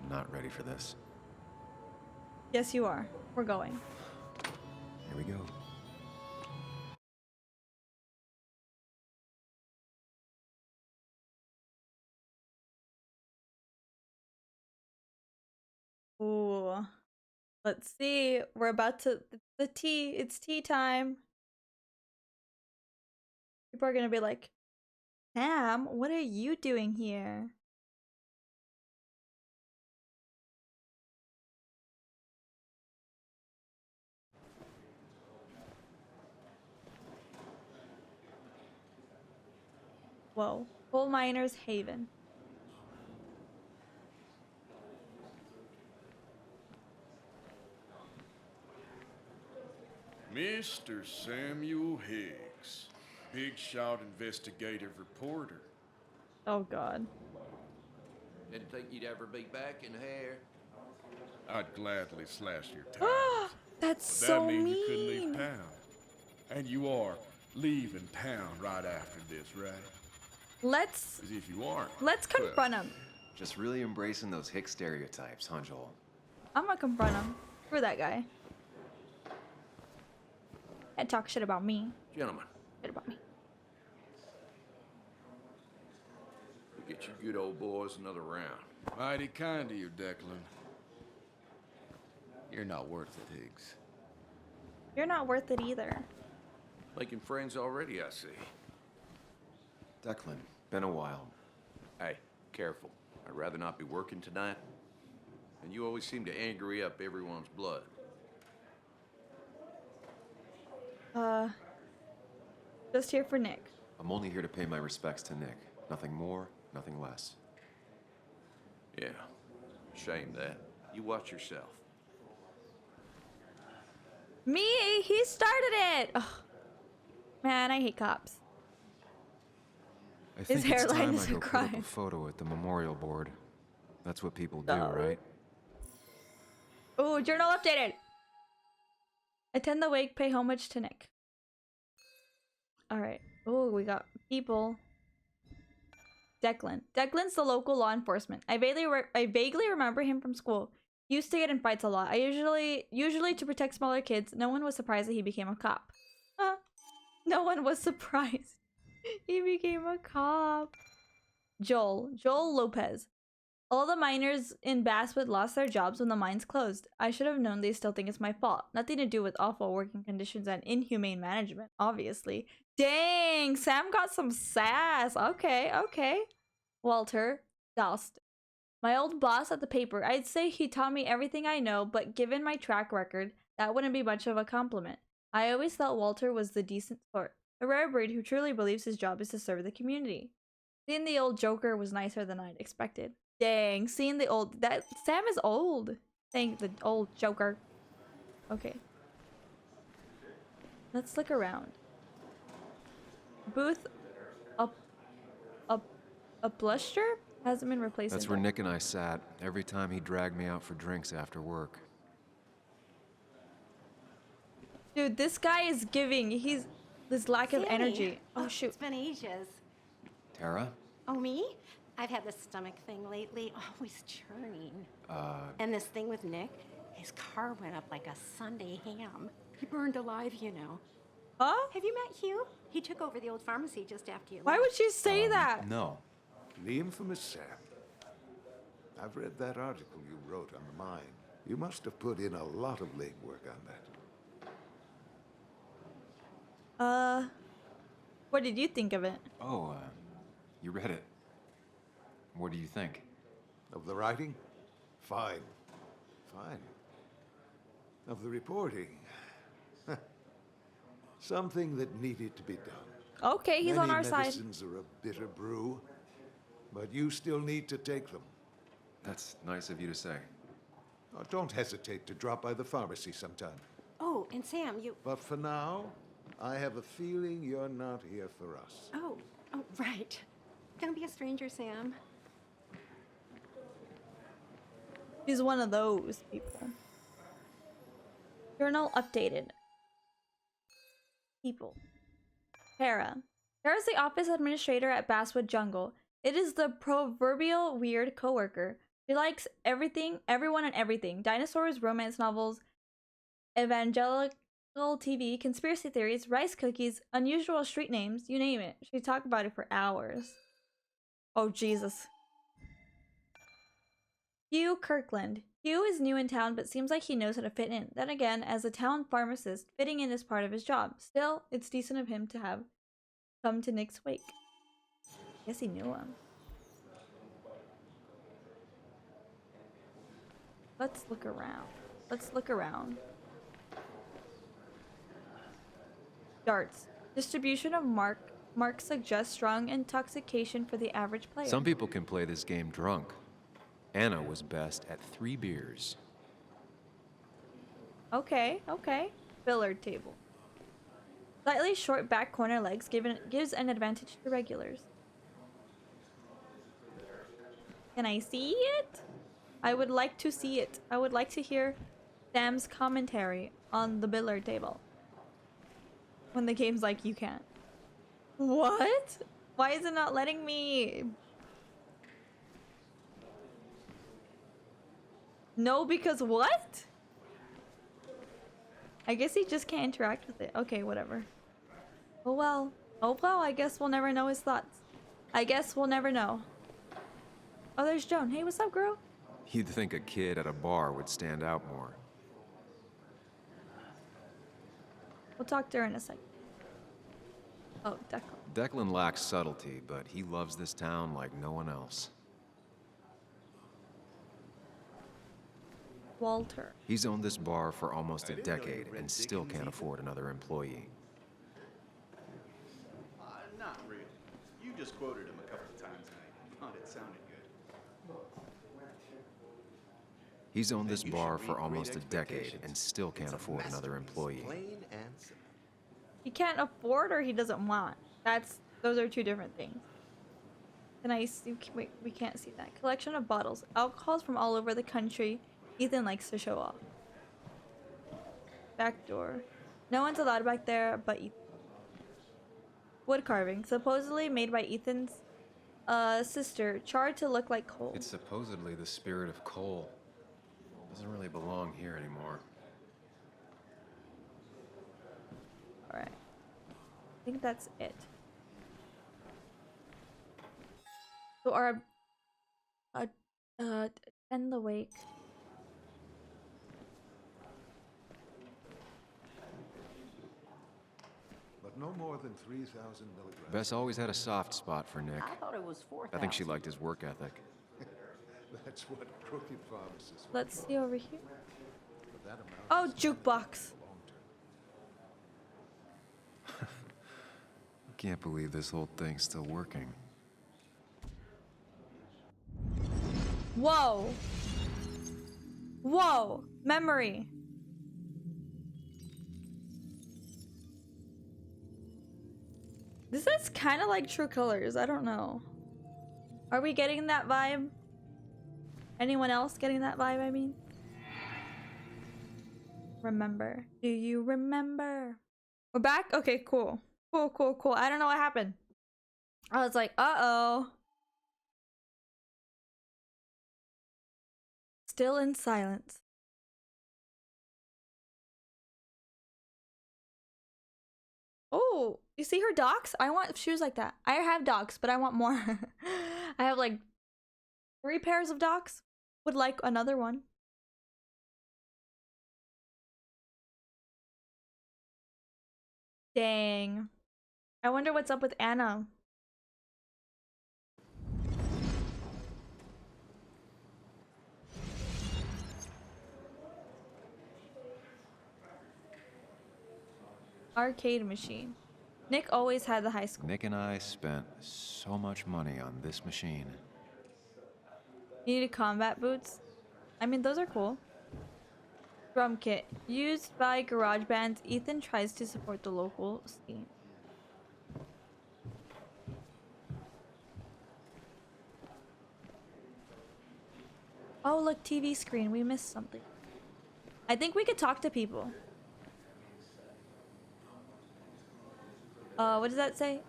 not ready for this. Yes, you are. We're going. Here we go. Ooh. Let's see. We're about to the tea. It's tea time. People are gonna be like, Sam, what are you doing here? Whoa. Coal Miners Haven. Mr. Samuel Higgs, big shot investigative reporter. Oh god. Didn't think you'd ever be back in here. I'd gladly slash your tires. That's But so that means you couldn't leave mean. town. And you are leaving town right after this, right? Let's 'Cause if you aren't, confront him. Just really embracing those hick stereotypes, huh, Joel? I'm gonna confront him. Screw that guy. And talk shit about me. Gentlemen, Shit about me. we get you good old boys another round. mighty kind of you, Declan. You're not worth it, Higgs. You're not worth it either. Making friends already, I see. Declan, been a while. Hey, careful. I'd rather not be working tonight. And you always seem to angry up everyone's blood. Just here for Nick. I'm only here to pay my respects to Nick. Nothing more, nothing less. Yeah, shame that. You watch yourself. Me? He started it! Ugh. Man, I hate cops. I His think it's hairline time is I a go put up crime. a photo at the memorial board. That's what people do, No. right? Ooh, journal updated! Attend the wake, pay homage to Nick. Alright. Ooh, we got people. Declan. Declan's the local law enforcement. I vaguely remember him from school. He used to get in fights a lot. Usually to protect smaller kids. No one was surprised that he became a cop. Huh? No one was surprised. He became a cop. Joel Lopez. All the miners in Basswood lost their jobs when the mines closed. I should have known they still think it's my fault. Nothing to do with awful working conditions and inhumane management, obviously. Dang, Sam got some sass. Okay. Walter Dalston. My old boss at the paper. I'd say he taught me everything I know, but given my track record, that wouldn't be much of a compliment. I always thought Walter was the decent sort. A rare breed who truly believes his job is to serve the community. Seeing the old Joker was nicer than I'd expected. Dang, seeing the old... Sam is old. Saying the old Joker. Okay. Let's look around. Booth... A bluster? Hasn't been replaced. That's where Nick and I sat every time he dragged me out for drinks after work. Dude, this guy is giving. He's... This lack of energy. Oh, shoot. It's been ages. Tara? Oh, me? I've had this stomach thing lately, always churning. And this thing with Nick, his car went up like a Sunday ham. He burned alive, you know. Huh? Have you met Hugh? He took over the old pharmacy just after you Why left. would you say that? No. The infamous Sam. I've read that article you wrote on the mine. You must have put in a lot of legwork on that. What did you think of it? Oh, you read it. What do you think? Of the writing? Fine. Fine. Of the reporting? Something that needed to be done. Okay, he's on our Many side. medicines are a bitter brew, but you still need to take them. That's nice of you to say. Oh, don't hesitate to drop by the pharmacy sometime. Oh, and Sam, you... But for now, I have a feeling you're not here for us. Oh, right. Don't be a stranger, Sam. He's one of those people. Journal updated. People. Tara. Tara's the office administrator at Basswood Jungle. It is the proverbial weird coworker. She likes everything, everyone and everything. Dinosaurs, romance novels, evangelical TV, conspiracy theories, rice cookies, unusual street names, you name it. She'd talk about it for hours. Oh, Jesus. Hugh Kirkland. Hugh is new in town, but seems like he knows how to fit in. Then again, as a town pharmacist, fitting in is part of his job. Still, it's decent of him to have come to Nick's wake. Guess he knew him. Let's look around. Let's look around. Darts. Distribution of mark suggests strong intoxication for the average player. Some people can play this game drunk. Anna was best at 3 beers. Okay, okay. Billiard table. Slightly short back corner legs gives an advantage to regulars. Can I see it? I would like to see it. I would like to hear Sam's commentary on the billiard table. When the game's like, you can't. What? Why is it not letting me? No, because what? I guess he just can't interact with it. Okay, whatever. Oh well. Oh well, I guess we'll never know his thoughts. I guess we'll never know. Oh, there's Joan. Hey, what's up, girl? You'd think a kid at a bar would stand out more. We'll talk to her in a second. Oh, Declan. Declan lacks subtlety, but he loves this town like no one else. Walter. He's owned this bar for almost a decade and still can't afford another employee. Not really. You just quoted him a couple of times and I thought it sounded good. He's owned this bar for almost a decade and still can't afford another employee. Plain and simple. He can't afford or he doesn't want. Those are two different things. Can I see? Wait, we can't see that. Collection of bottles. Alcohols from all over the country. Ethan likes to show off. Back door. No one's allowed back there but Ethan. Wood carving. Supposedly made by Ethan's sister. Charred to look like coal. It's supposedly the spirit of coal. Doesn't really belong here anymore. Alright. I think that's it. So our attend the wake. But no more than 3,000 milligrams. Bess always had a soft spot for Nick. I thought it was 4,000. I think she liked his work ethic. That's what crooked pharmacists. Let's see over here. But that amount Oh, is jukebox. long term. I can't believe this whole thing's still working. Whoa. Whoa. Memory. This is kind of like True Colors. I don't know. Are we getting that vibe? Anyone else getting that vibe, I mean? Remember. Do you remember? We're back? Okay, cool. Cool, cool, cool. I don't know what happened. I was like, uh-oh. Still in silence. Oh, you see her docs? I want shoes like that. I have docs, but I want more. I have like 3 pairs of docs. Would like another one. Dang. I wonder what's up with Anna. Arcade machine. Nick always had the high school. Nick and I spent so much money on this machine. You needed combat boots? I mean, those are cool. Drum kit. Used by garage bands, Ethan tries to support the local scene. Oh, look, TV screen. We missed something. I think we could talk to people. What does that say?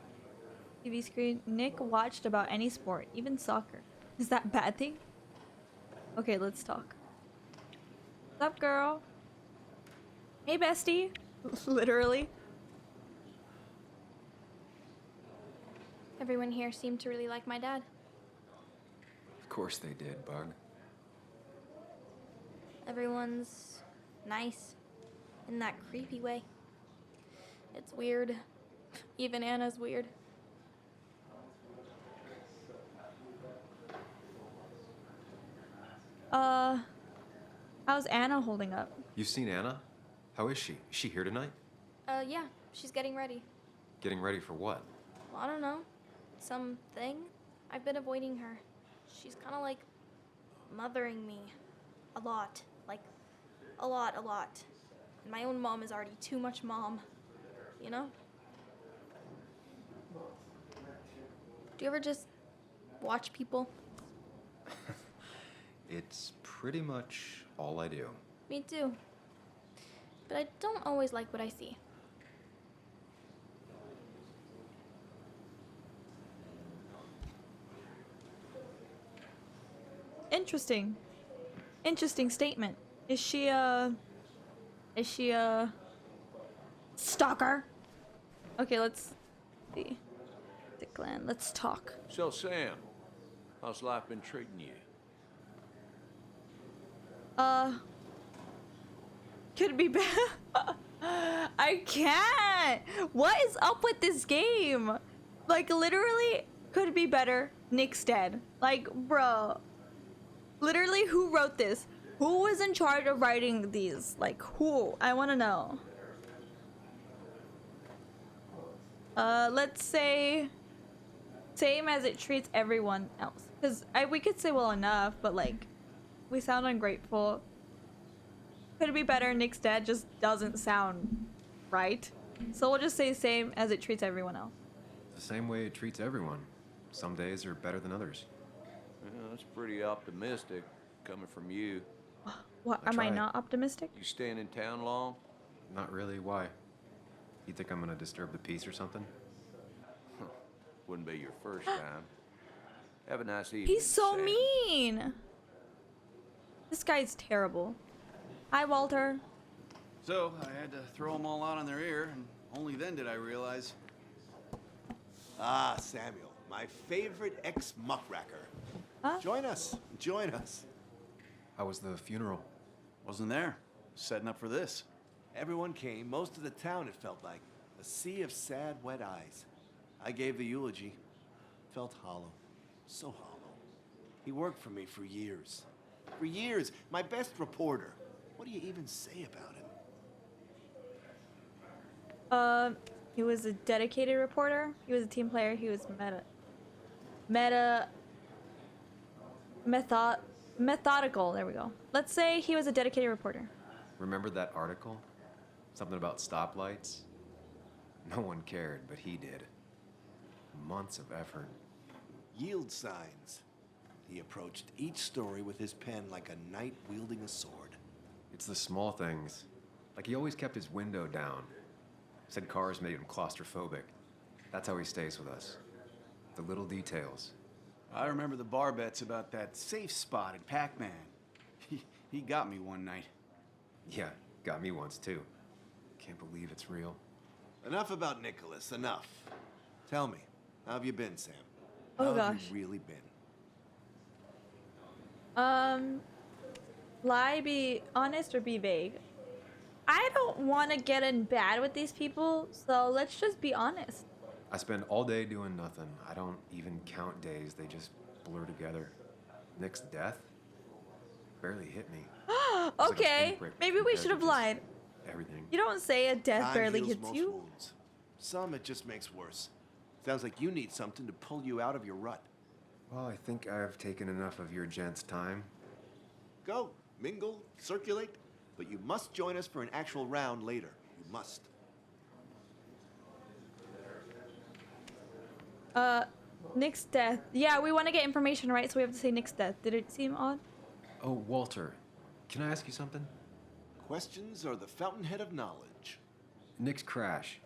TV screen. Nick watched about any sport, even soccer. Is that a bad thing? Okay, let's talk. What's up, girl? Hey, bestie. Literally. Everyone here seemed to really like my dad. Of course they did, Bug. Everyone's nice in that creepy way. It's weird. Even Anna's weird. How's Anna holding up? You've seen Anna? How is she? Is she here tonight? Yeah, she's getting ready. Getting ready for what? Well, I don't know. Something? I've been avoiding her. She's kind of like mothering me. A lot. Like, a lot. And my own mom is already too much mom. You know? Do you ever just watch people? It's pretty much all I do. Me too. But I don't always like what I see. Interesting. Interesting statement. Is she a stalker? Okay, let's see. Declan, let's talk. So, Sam, how's life been treating you? Could be bad. I can't. What is up with this game? Like, literally, could be better. Nick's dead. Like, bro. Literally, who wrote this? Who was in charge of writing these? Like, who? I want to know. Let's say same as it treats everyone else. Because we could say well enough, but like, we sound ungrateful. Could it be better? Nick's dead just doesn't sound right. So we'll just say same as it treats everyone else. The same way it treats everyone. Some days are better than others. Yeah, that's pretty optimistic coming from you. What? I Am I tried. not optimistic? You staying in town long? Not really. Why? You think I'm gonna disturb the peace or something? Wouldn't be your first time. Have a nice evening. He's so Sam. mean. This guy's terrible. Hi, Walter. So I had to throw them all out on their ear, and only then did I realize. Ah, Samuel, my favorite ex-muckracker. Huh? Join us. Join us. How was the funeral? Wasn't there. Setting up for this. Everyone came, most of the town, it felt like. A sea of sad, wet eyes. I gave the eulogy. Felt hollow. So hollow. He worked for me for years. For years. My best reporter. What do you even say about him? He was a dedicated reporter. He was a team player. He was methodical. There we go. Let's say he was a dedicated reporter. Remember that article? Something about stoplights? No one cared, but he did. Months of effort. Yield signs. He approached each story with his pen like a knight wielding a sword. It's the small things. Like he always kept his window down. Said cars made him claustrophobic. That's how he stays with us. The little details. I remember the bar bets about that safe spot in Pac-Man. He got me one night. Yeah, got me once too. Can't believe it's real. Enough about Nicholas. Enough. Tell me, how have you been, Sam? Oh, how have gosh. you really been? Lie, be honest, or be vague? I don't want to get in bad with these people, so let's just be honest. I spend all day doing nothing. I don't even count days. They just blur together. Nick's death barely hit me. It was like a Okay, pinprick maybe we compared should to have just lied. Everything. You don't say a death Time barely heals hits most you. wounds. Some it just makes worse. Sounds like you need something to pull you out of your rut. Well, I think I've taken enough of your gent's time. Go, mingle, circulate, but you must join us for an actual round later. You must. Nick's death. Yeah, we want to get information, right? So we have to say Nick's death. Did it seem odd? Oh, Walter, can I ask you something? Questions are the fountainhead of knowledge. Nick's crash.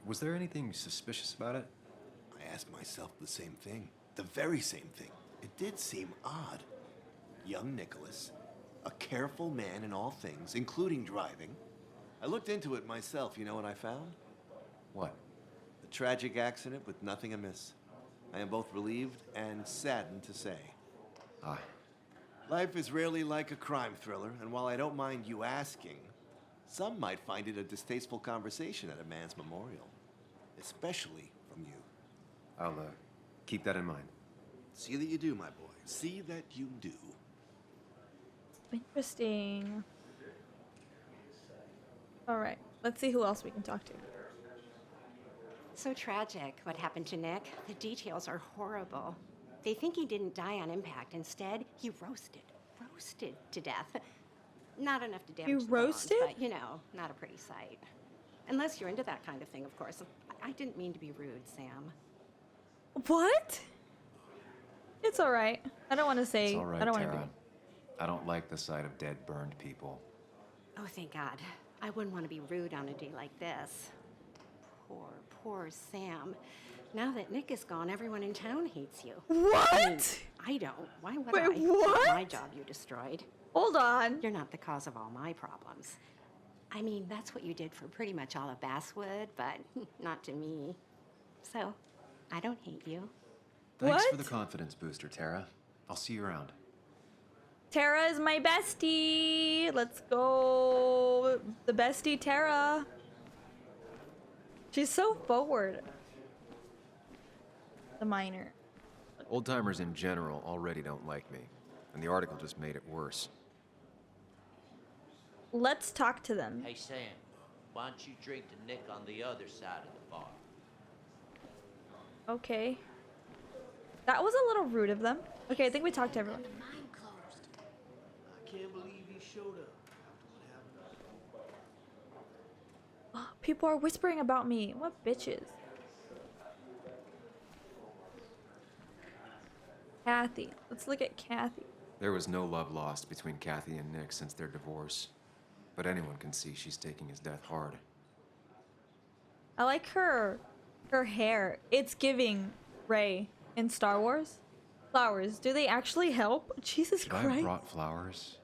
Was there anything suspicious about it? I asked myself the same thing. The very same thing. It did seem odd. young Nicholas, a careful man in all things, including driving. I looked into it myself, you know what I found? What? A tragic accident with nothing amiss. I am both relieved and saddened to say. Ah, Life is rarely like a crime thriller, and while I don't mind you asking, some might find it a distasteful conversation at a man's memorial. Especially from you. I'll keep that in mind. See that you do, my boy. See that you do. Interesting. All right, let's see who else we can talk to. So tragic what happened to Nick. The details are horrible. They think he didn't die on impact. Instead, he roasted to death. Not enough to damage the bones, roasted? but you know, not a pretty sight. Unless you're into that kind of thing, of course. I didn't mean to be rude, Sam. What? It's all right. I don't want to say. It's all right, I don't want to Tara. be. I don't like the sight of dead, burned people. Oh, thank God. I wouldn't want to be rude on a day like this. Poor Sam. Now that Nick is gone, everyone in town hates you. What? I mean, I don't. Why would Wait, I? what? It's my job you destroyed. Hold on. You're not the cause of all my problems. I mean, that's what you did for pretty much all of Basswood, but not to me. So, I don't hate you. Thanks for What? the confidence booster, Tara. I'll see you around. Tara is my bestie. Let's go. The bestie Tara. She's so forward. The minor. Old-timers in general already don't like me, and the article just made it worse. Let's talk to them. Hey, Sam, why don't you drink to Nick on the other side of the bar? Okay. That was a little rude of them. Okay, I think we talked to everyone. Mine closed. I can't believe he showed up. People are whispering about me. What bitches? Kathy. Let's look at Kathy. There was no love lost between Kathy and Nick since their divorce, but anyone can see she's taking his death hard. I like her hair. It's giving Rey in Star Wars. Flowers. Do they actually help? Jesus Should I Christ. have brought flowers?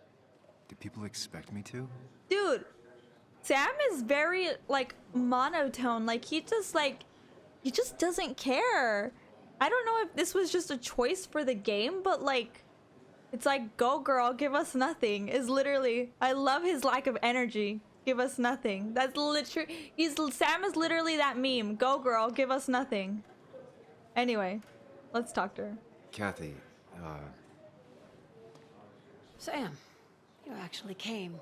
Do people expect me to? Dude, Sam is very like monotone. Like he just doesn't care. I don't know if this was just a choice for the game, but like it's like go girl, give us nothing. Is literally I love his lack of energy. Give us nothing. That's literally Sam is literally that meme. Go girl, give us nothing. Anyway, let's talk to her. Kathy, Sam, you actually came.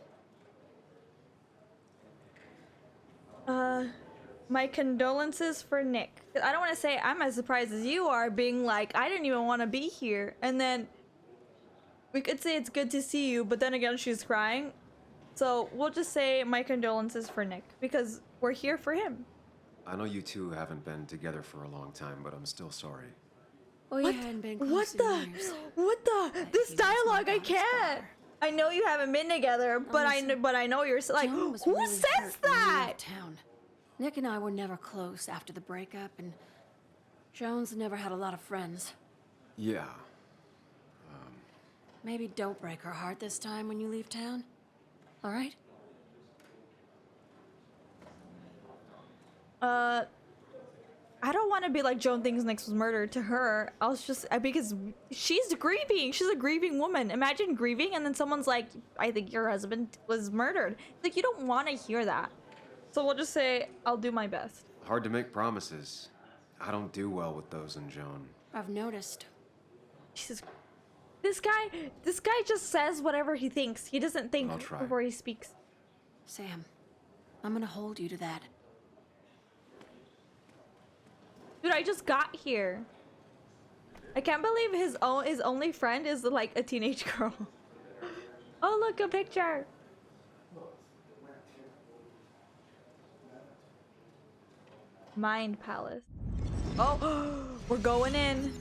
My condolences for Nick. I don't want to say I'm as surprised as you are being like, I didn't even want to be here. And then we could say it's good to see you, but then again, she's crying. So we'll just say my condolences for Nick because we're here for him. I know you two haven't been together for a long time, but I'm still sorry. Well, you hadn't been close What in the? years. What the? This he was my dialogue, I daughter's can't. father. I know you haven't been together, but I know you're like, Joan was who really says hurt when we that? left town. Nick and I were never close after the breakup, and Joan's never had a lot of friends. Yeah. Maybe don't break her heart this time when you leave town. All right? I don't want to be like Joan thinks Nick was murdered to her. I was just because she's grieving. She's a grieving woman. Imagine grieving and then someone's like, I think your husband was murdered. Like you don't want to hear that. So we'll just say I'll do my best. Hard to make promises. I don't do well with those in Joan. I've noticed. Jesus. This guy just says whatever he thinks. He doesn't think I'll try. before he speaks. Sam, I'm gonna hold you to that. Dude, I just got here. I can't believe his only friend is like a teenage girl. Oh, look, a picture. Mind Palace. Oh, we're going in.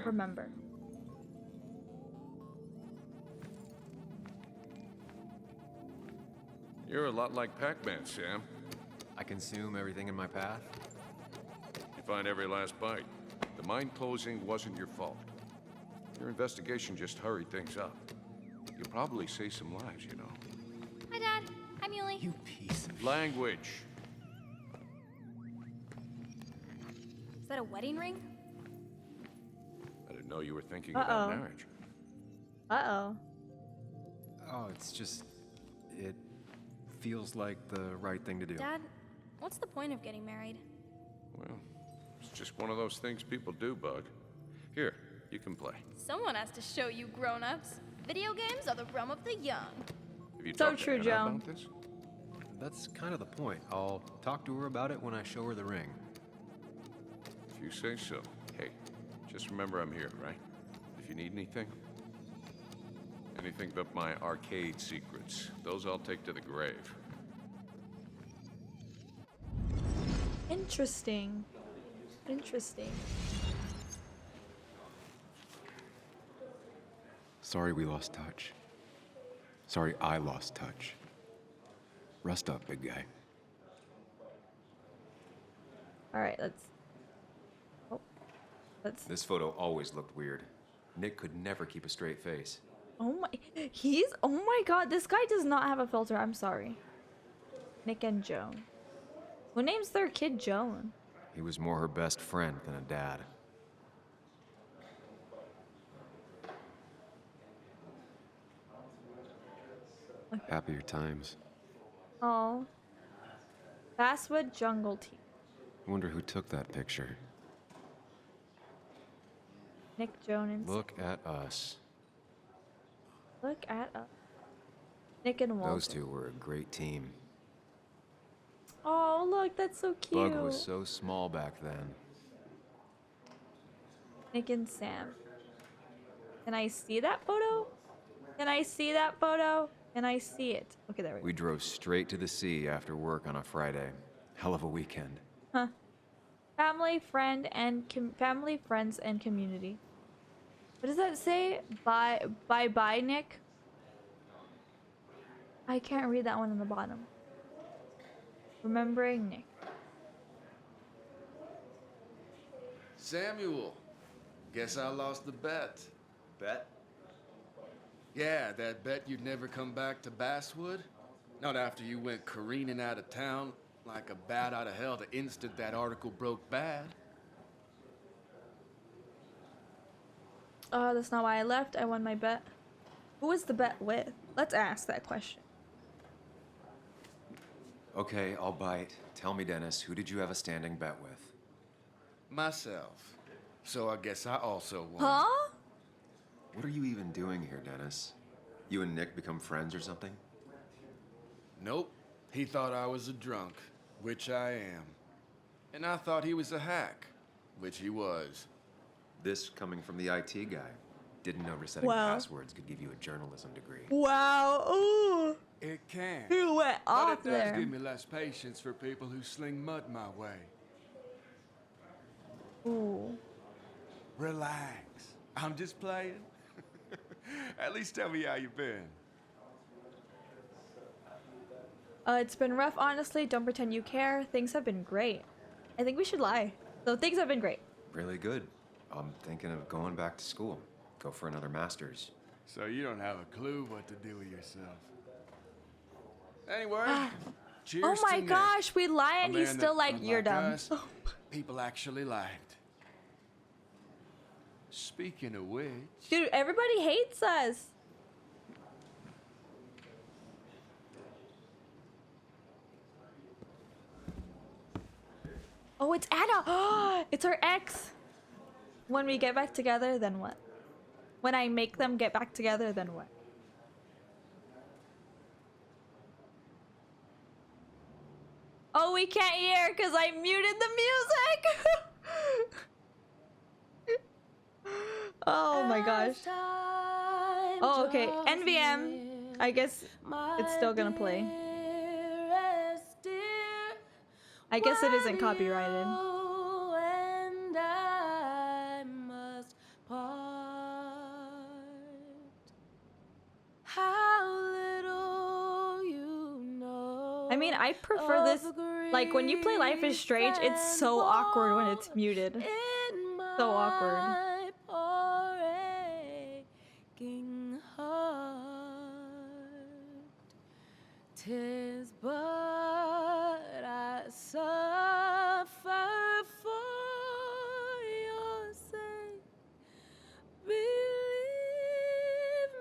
Remember. You're a lot like Pac-Man, Sam. I consume everything in my path. You find every last bite. The mine closing wasn't your fault. Your investigation just hurried things up. You'll probably save some lives, you know. Hi, Dad. I'm Yuli. You piece of Language. Is that a wedding ring? I didn't know you were thinking Uh-oh. about marriage. Uh-oh. Oh, it's just... It feels like the right thing to do. Dad, what's the point of getting married? Well, it's just one of those things people do, Bug. Here, you can play. Someone has to show you grown-ups. Video games are the realm of the young. Have you So talked to true, Anna Joan. about this? That's kind of the point. I'll talk to her about it when I show her the ring. If you say so. Hey, just remember I'm here, right? If you need anything. Anything but my arcade secrets. Those I'll take to the grave. Interesting. Interesting. Sorry we lost touch. Sorry I lost touch. Rest up, big guy. All right, let's. Oh, let's. This photo always looked weird. Nick could never keep a straight face. Oh my, oh my God, this guy does not have a filter. I'm sorry. Nick and Joan. Who names their kid Joan? He was more her best friend than a dad. Happier times. Oh. Basswood Jungle Tea. Wonder who took that picture. Nick, Joan, and Look at us. look at us. Nick and Walter. Those two were a great team. Oh, look, that's so cute. Bug was so small back then. Nick and Sam. Can I see that photo? Can I see that photo? Can I see it? Okay, there we go. We drove straight to the sea after work on a Friday. Hell of a weekend. Huh. Family, family, friends, and community. What does that say? Bye, Nick. I can't read that one on the bottom. Remembering Nick. Samuel, guess I lost the bet. Bet? Yeah, that bet you'd never come back to Basswood? Not after you went careening out of town like a bat out of hell the instant that article broke bad. That's not why I left. I won my bet. Who was the bet with? Let's ask that question. Okay, I'll bite. Tell me, Dennis, who did you have a standing bet with? Myself. So I guess I also won. Huh? What are you even doing here, Dennis? You and Nick become friends or something? Nope. He thought I was a drunk, which I am. And I thought he was a hack, which he was. This coming from the IT guy. Didn't know resetting Wow. passwords could give you a journalism degree. Wow. Ooh. It can. Who went But off it does there? give me less patience for people who sling mud my way. Ooh. Relax. I'm just playing. At least tell me how you been. It's been rough, honestly. Don't pretend you care. Things have been great. I think we should lie. So things have been great. Really good. I'm thinking of going back to school. Go for another master's. So you don't have a clue what to do with yourself. Anyway, cheers Oh my to Nick, gosh, we lie a and he's man still that, like, you're unlike dumb. us, people actually liked. Speaking of which, Dude, everybody hates us. Oh, it's Anna. It's our ex. When we get back together, then what? When I make them get back together, then what? Oh, we can't hear because I muted the music. Oh my gosh. Oh, okay. NVM. I guess it's still gonna play. I guess it isn't copyrighted. How little you know I mean, I prefer this. Like, when you play Life is Strange, it's so awkward when it's muted. So awkward. Tis but I suffer for your sake. Believe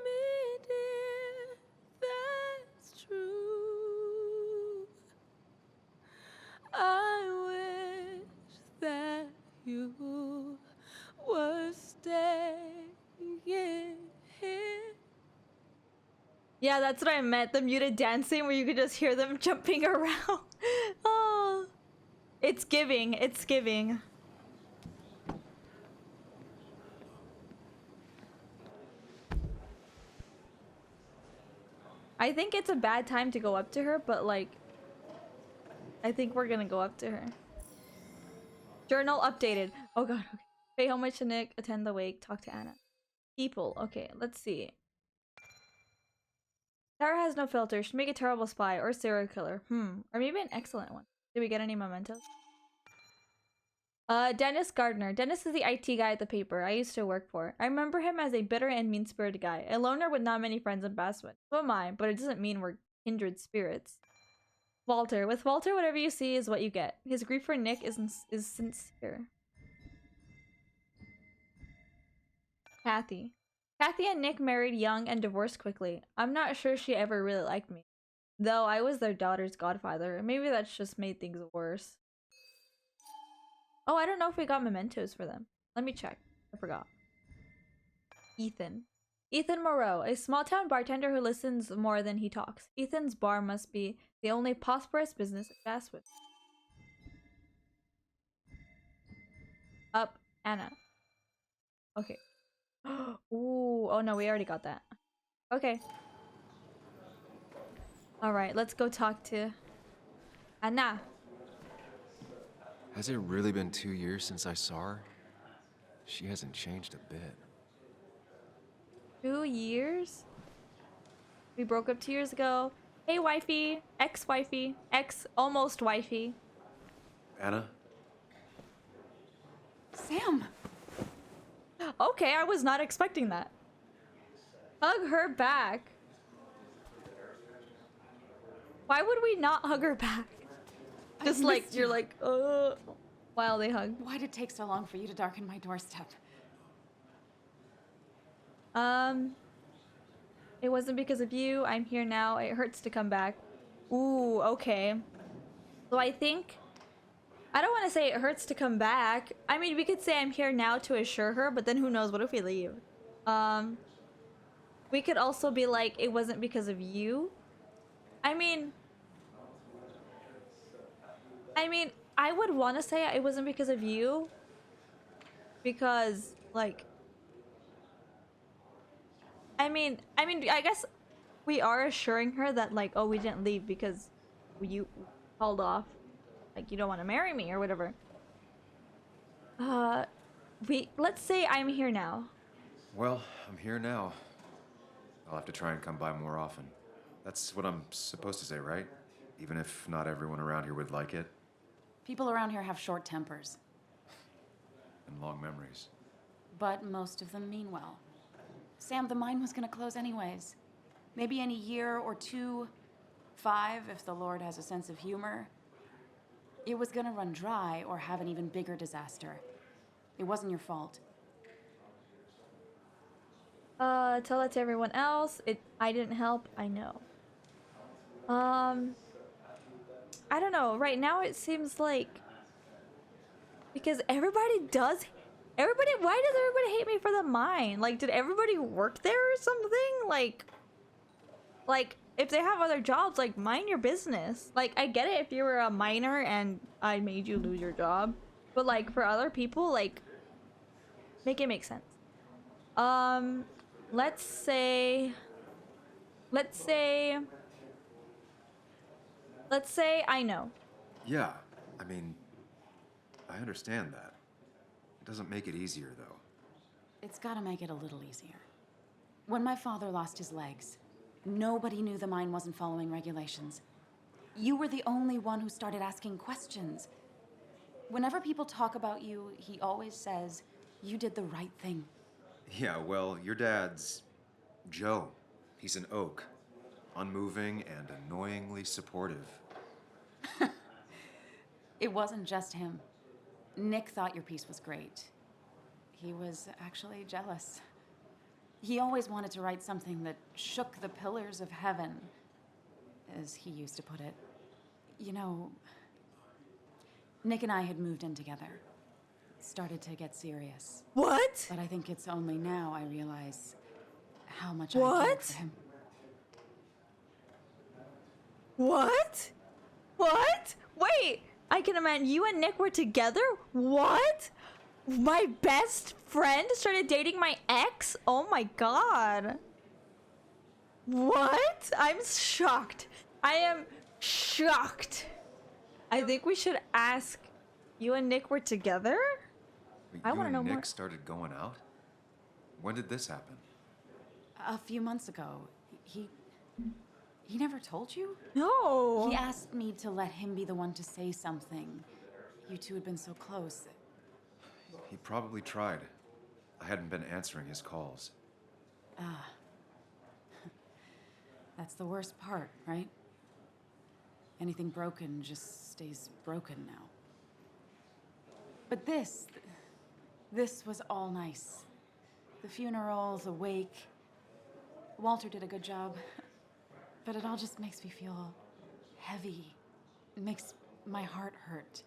me, dear, that's true. I wish that you were staying here. Yeah, that's what I meant. The muted dancing where you could just hear them jumping around. Oh, it's giving. It's giving. I think it's a bad time to go up to her, but like, I think we're gonna go up to her. Journal updated. Oh god, okay. Pay homage to Nick, attend the wake, talk to Anna. People, okay, let's see. Tara has no filter. Should make a terrible spy or serial killer. Or maybe an excellent one. Did we get any mementos? Dennis Gardner. Dennis is the IT guy at the paper I used to work for. I remember him as a bitter and mean-spirited guy. A loner with not many friends in Basswood. So am I, but it doesn't mean we're kindred spirits. Walter. With Walter, whatever you see is what you get. His grief for Nick is sincere. Kathy. Kathy and Nick married young and divorced quickly. I'm not sure she ever really liked me. Though I was their daughter's godfather. Maybe that's just made things worse. Oh, I don't know if we got mementos for them. Let me check. I forgot. Ethan. Ethan Moreau, a small-town bartender who listens more than he talks. Ethan's bar must be the only prosperous business at Basswood. Up, Anna. Okay. Ooh, oh no, we already got that. Okay. Alright, let's go talk to Anna. Has it really been 2 years since I saw her? She hasn't changed a bit. 2 years? We broke up 2 years ago. Hey, wifey. Ex-wifey. Ex-almost wifey. Anna? Sam! Okay, I was not expecting that. Hug her back. Why would we not hug her back? Just like, you're like, while they hug. Why did it take so long for you to darken my doorstep? It wasn't because of you. I'm here now. It hurts to come back. Ooh, okay. So I think... I don't want to say it hurts to come back. I mean, we could say I'm here now to assure her, but then who knows? What if we leave? We could also be like, it wasn't because of you. I mean, I would want to say it wasn't because of you. Because, like... I mean, I guess we are assuring her that, like, oh, we didn't leave because you called off. Like, you don't want to marry me or whatever. Let's say I'm here now. Well, I'm here now. I'll have to try and come by more often. That's what I'm supposed to say, right? Even if not everyone around here would like it. People around here have short tempers. And long memories. But most of them mean well. Sam, the mine was gonna close anyways. Maybe in a year or 2, 5, if the Lord has a sense of humor. It was gonna run dry or have an even bigger disaster. It wasn't your fault. Tell that to everyone else. I didn't help, I know. I don't know. Right now it seems like... Because everybody does... why does everybody hate me for the mine? Like, did everybody work there or something? Like, if they have other jobs, like, mind your business. Like, I get it if you were a miner and I made you lose your job. But, like, for other people, like, make it make sense. Let's say I know. Yeah, I mean, I understand that. It doesn't make it easier, though. It's gotta make it a little easier. When my father lost his legs, nobody knew the mine wasn't following regulations. You were the only one who started asking questions. Whenever people talk about you, he always says, you did the right thing. Yeah, well, your dad's Joe. He's an oak. Unmoving and annoyingly supportive. It wasn't just him. Nick thought your piece was great. He was actually jealous. He always wanted to write something that shook the pillars of heaven, as he used to put it. You know, Nick and I had moved in together. Started to get serious. What? But I think it's only now I realize how much I cared for him. What? What? Wait, I can imagine you and Nick were together? What? My best friend started dating my ex? Oh my god. What? I'm shocked. I am shocked. I think we should ask. You and Nick were together? I want to know Nick more. started going out? When did this happen? A few months ago. He never told you? No. He asked me to let him be the one to say something. You two had been so close. He probably tried. I hadn't been answering his calls. Ah. That's the worst part, right? Anything broken just stays broken now. But this was all nice. The funeral, the wake. Walter did a good job. But it all just makes me feel heavy. It makes my heart hurt.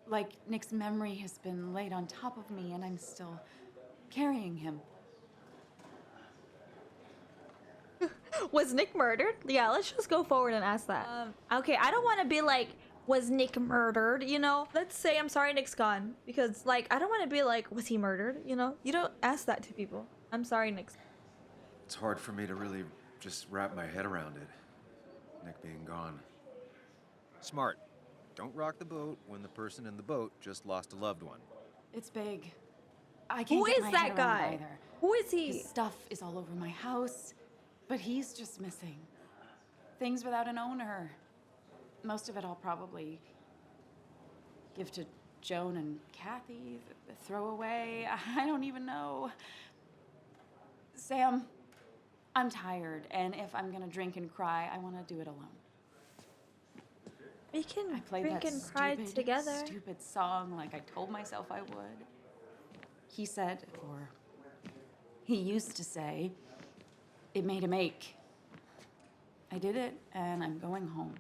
Like Nick's memory has been laid on top of me and I'm still carrying him. Was Nick murdered? Yeah, let's just go forward and ask that. Okay, I don't want to be like, was Nick murdered? You know, let's say I'm sorry Nick's gone. Because, like, I don't want to be like, was he murdered? You know, you don't ask that to people. I'm sorry Nick's. It's hard for me to really just wrap my head around it. Nick being gone. Smart. Don't rock the boat when the person in the boat just lost a loved one. It's big. I can't Who get is my that head around it guy? either. Who is he? His stuff is all over my house, but he's just missing. Things without an owner. Most of it I'll probably give to Joan and Kathy, throw away. I don't even know. Sam, I'm tired, and if I'm gonna drink and cry, I want to do it alone. We can I played drink that and cry together. stupid song like I told myself I would. He said, or he used to say, it made him ache. I did it, and I'm going home.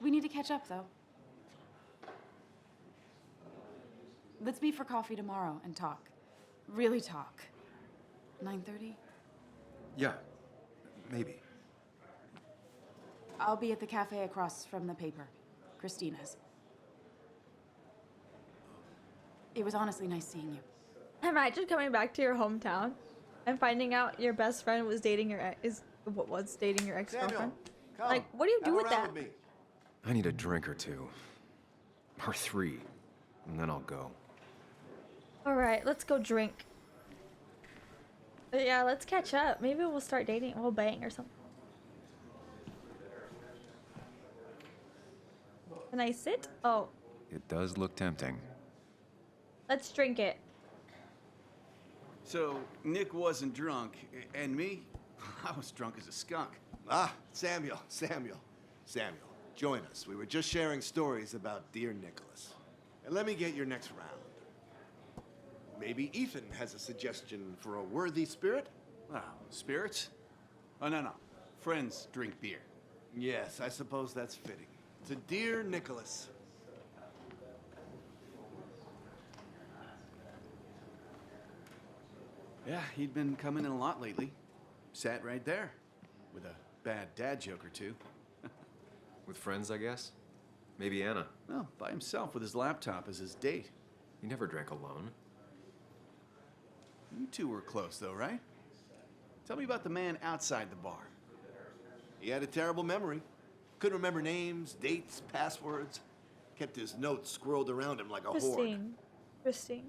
We need to catch up, though. Let's meet for coffee tomorrow and talk. Really talk. 9:30? Yeah, maybe. I'll be at the cafe across from the paper. Christina's. It was honestly nice seeing you. Imagine coming back to your hometown and finding out your best friend was dating your dating your ex-girlfriend. Come, Like, what do you do come with around that? with me. I need a drink or two. Or 3. And then I'll go. All right, let's go drink. Yeah, let's catch up. Maybe we'll start dating. We'll bang or something. Can I sit? Oh, It does look tempting. let's drink it. So, Nick wasn't drunk, and me? I was drunk as a skunk. Ah, Samuel, join us. We were just sharing stories about dear Nicholas. And let me get your next round. Maybe Ethan has a suggestion for a worthy spirit? Wow, spirits? Oh, no. Friends drink beer. Yes, I suppose that's fitting. To dear Nicholas. Yeah, he'd been coming in a lot lately. Sat right there. With a bad dad joke or two. With friends, I guess? Maybe Anna. No, by himself with his laptop as his date. He never drank alone. You two were close, though, right? Tell me about the man outside the bar. He had a terrible memory. Couldn't remember names, dates, passwords. Kept his notes squirreled around him like a hoard. Interesting.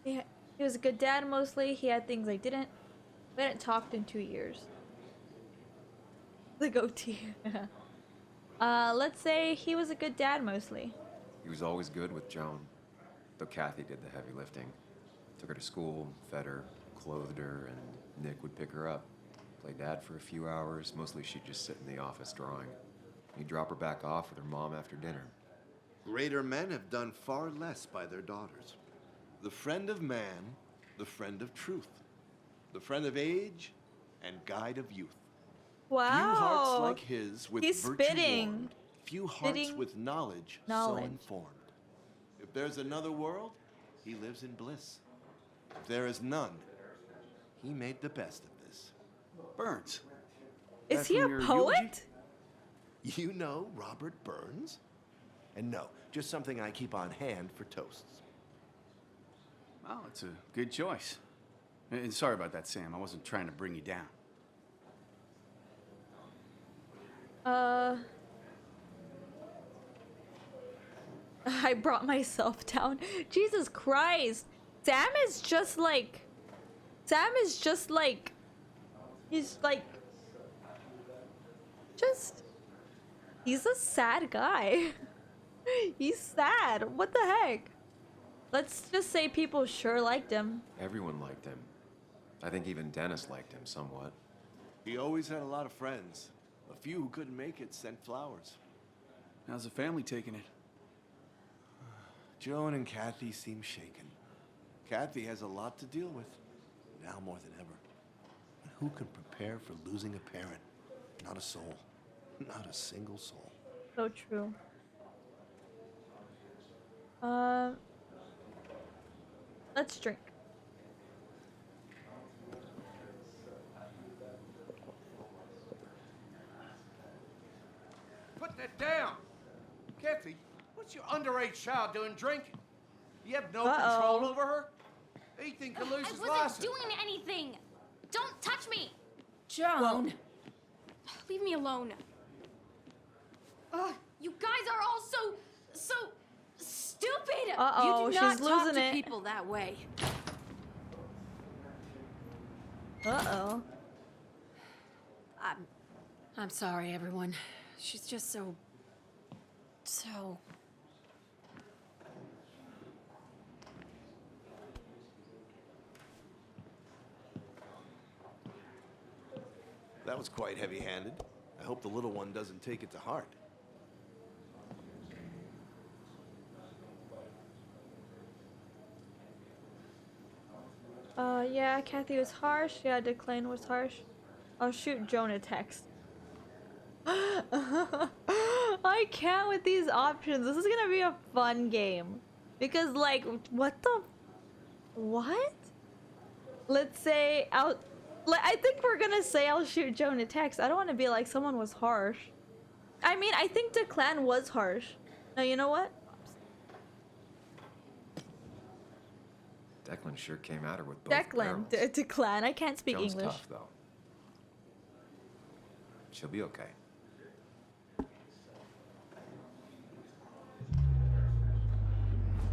Yeah, he was a good dad mostly. He had things I didn't. We hadn't talked in 2 years. The goatee. Let's say he was a good dad mostly. He was always good with Joan, though Kathy did the heavy lifting. Took her to school, fed her, clothed her, and Nick would pick her up. Play dad for a few hours. Mostly she'd just sit in the office drawing. He'd drop her back off with her mom after dinner. Greater men have done far less by their daughters. The friend of man, the friend of truth, the friend of age, and guide of youth. Wow. Few hearts like his with He's virtue spitting. warmed. Few hearts Spitting with knowledge so informed. If there's another world, he lives in bliss. If there is none, he made the best of this. Burns. Is That he a from your poet? You know Robert Burns? And no, just something I keep on hand for toasts. Well, it's a good choice. And sorry about that, Sam. I wasn't trying to bring you down. I brought myself down. Jesus Christ. Sam is just like... He's like... He's a sad guy. He's sad. What the heck? Let's just say people sure liked him. Everyone liked him. I think even Dennis liked him somewhat. He always had a lot of friends. A few who couldn't make it sent flowers. How's the family taking it? Joan and Kathy seem shaken. Kathy has a lot to deal with, now more than ever. But who can prepare for losing a parent? Not a soul. Not a single soul. So true. Let's drink. Put that down! Kathy, what's your underage child doing drinking? You have no control over her? Ethan could lose his I wasn't license. doing anything. Don't touch me. Joan. Leave me alone. Ugh, you guys are all so stupid. Uh-oh, You do not she's talk losing to it. people that way. Uh-oh. I'm sorry, everyone. She's just so... That was quite heavy-handed. I hope the little one doesn't take it to heart. Yeah, Kathy was harsh. Yeah, Declan was harsh. I'll shoot Joan a text. I can't with these options. This is gonna be a fun game. Because, like, what? Let's say I think we're gonna say I'll shoot Joan a text. I don't want to be like someone was harsh. I mean, I think Declan was harsh. No, you know what? Declan sure came at her with both barrels. Declan. I can't speak Joan's English. tough, though. She'll be okay.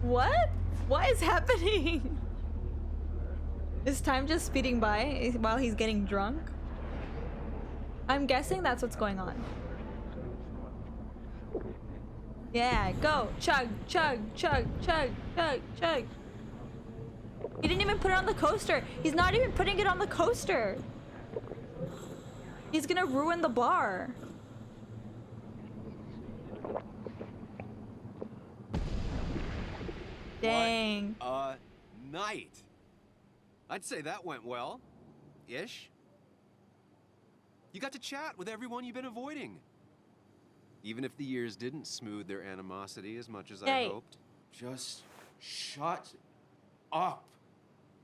What? What is happening? Is time just speeding by while he's getting drunk? I'm guessing that's what's going on. Yeah, go. Chug, chug, chug, chug, chug, chug. He didn't even put it on the coaster. He's not even putting it on the coaster. He's gonna ruin the bar. Dang. Night. I'd say that went well. Ish. You got to chat with everyone you've been avoiding. Even if the years didn't smooth their animosity as much as I hoped. Just shut up.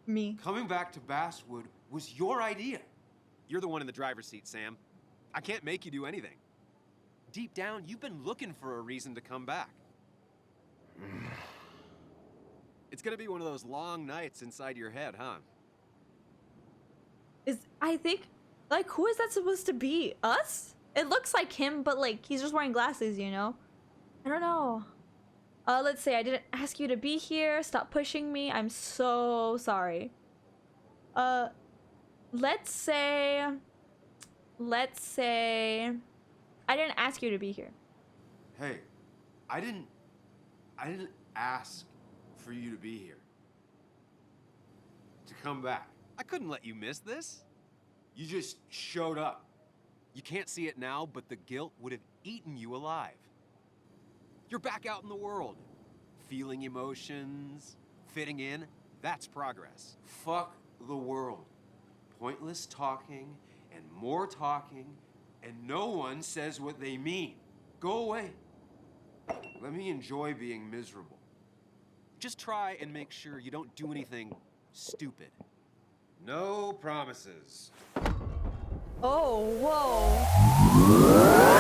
Me. Coming back to Basswood was your idea. You're the one in the driver's seat, Sam. I can't make you do anything. Deep down, you've been looking for a reason to come back. It's gonna be one of those long nights inside your head, huh? I think, like, who is that supposed to be? Us? It looks like him, but, like, he's just wearing glasses, you know? I don't know. Let's say I didn't ask you to be here. Stop pushing me. I'm so sorry. Let's say let's say I didn't ask you to be here. Hey, I didn't ask for you to be here. To come back. I couldn't let you miss this. You just showed up. You can't see it now, but the guilt would have eaten you alive. You're back out in the world. Feeling emotions, fitting in, that's progress. Fuck the world. Pointless talking and more talking, and no one says what they mean. Go away. Let me enjoy being miserable. Just try and make sure you don't do anything stupid. No promises. Oh, whoa.